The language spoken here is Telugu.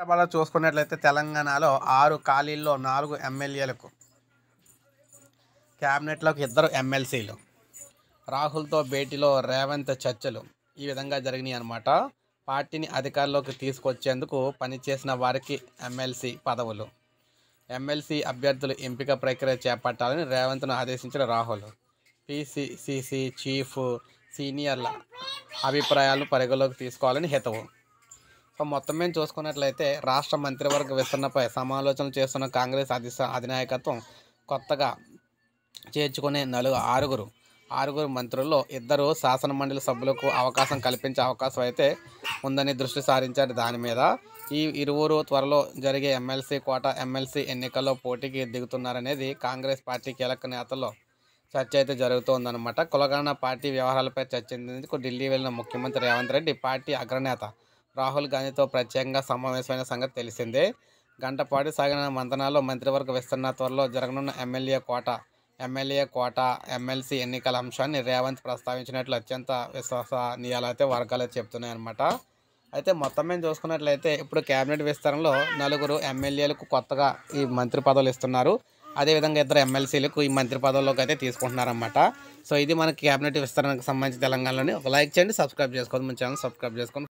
సభలో చూసుకున్నట్లయితే తెలంగాణలో 6 ఖాళీల్లో 4 ఎమ్మెల్యేలకు, క్యాబినెట్లోకి 2 ఎమ్మెల్సీలు, రాహుల్తో భేటీలో రేవంత్ చర్చలు ఈ విధంగా జరిగినాయి అన్నమాట. పార్టీని అధికారంలోకి తీసుకొచ్చేందుకు పనిచేసిన వారికి ఎమ్మెల్సీ పదవులు, ఎమ్మెల్సీ అభ్యర్థుల ఎంపిక ప్రక్రియ చేపట్టాలని రేవంత్ను ఆదేశించిన రాహుల్. పిసిసి చీఫ్ సీనియర్ల అభిప్రాయాలను పరిగణలోకి తీసుకోవాలని హితవు. సో మొత్తం మేము చూసుకున్నట్లయితే రాష్ట్ర మంత్రివర్గ విస్తరణపై సమాలోచనలు చేస్తున్న కాంగ్రెస్ అధినాయకత్వం కొత్తగా చేర్చుకునే ఆరుగురు మంత్రుల్లో 2 శాసనమండలి సభ్యులకు అవకాశం కల్పించే అవకాశం అయితే ఉందని దృష్టి సారించారు. దాని మీద ఈ ఇరువురు త్వరలో జరిగే ఎమ్మెల్సీ ఎన్నికల్లో పోటీకి దిగుతున్నారనేది కాంగ్రెస్ పార్టీ కీలక నేతల్లో చర్చ అయితే జరుగుతోందన్నమాట. కులగణన పార్టీ వ్యవహారాలపై చర్చించేందుకు ఢిల్లీ వెళ్లిన ముఖ్యమంత్రి రేవంత్ రెడ్డి పార్టీ అగ్రనేత రాహుల్ గాంధీతో ప్రత్యేకంగా సమావేశమైన సంగతి తెలిసిందే. గంటపాటు సాగిన మంతనాల్లో మంత్రివర్గ విస్తరణ, త్వరలో జరగనున్న ఎమ్మెల్యే కోట, ఎమ్మెల్సీ ఎన్నికల అంశాన్ని రేవంత్ ప్రస్తావించినట్లు అత్యంత విశ్వసనీయాలైతే వర్గాలు చెప్తున్నాయి అన్నమాట. అయితే మొత్తం మేము చూసుకున్నట్లయితే ఇప్పుడు కేబినెట్ విస్తరణలో 4 ఎమ్మెల్యేలకు కొత్తగా ఈ మంత్రి పదవులు ఇస్తున్నారు. అదేవిధంగా 2 ఎమ్మెల్సీలకు ఈ మంత్రి పదవుల్లోకి అయితే తీసుకుంటున్నారన్నమాట. సో ఇది మనకి కేబినెట్ విస్తరణకు సంబంధించి తెలంగాణలోని. ఒక లైక్ చేయండి, సబ్స్క్రైబ్ చేసుకోండి, మన ఛానల్ సబ్స్క్రైబ్ చేసుకోండి.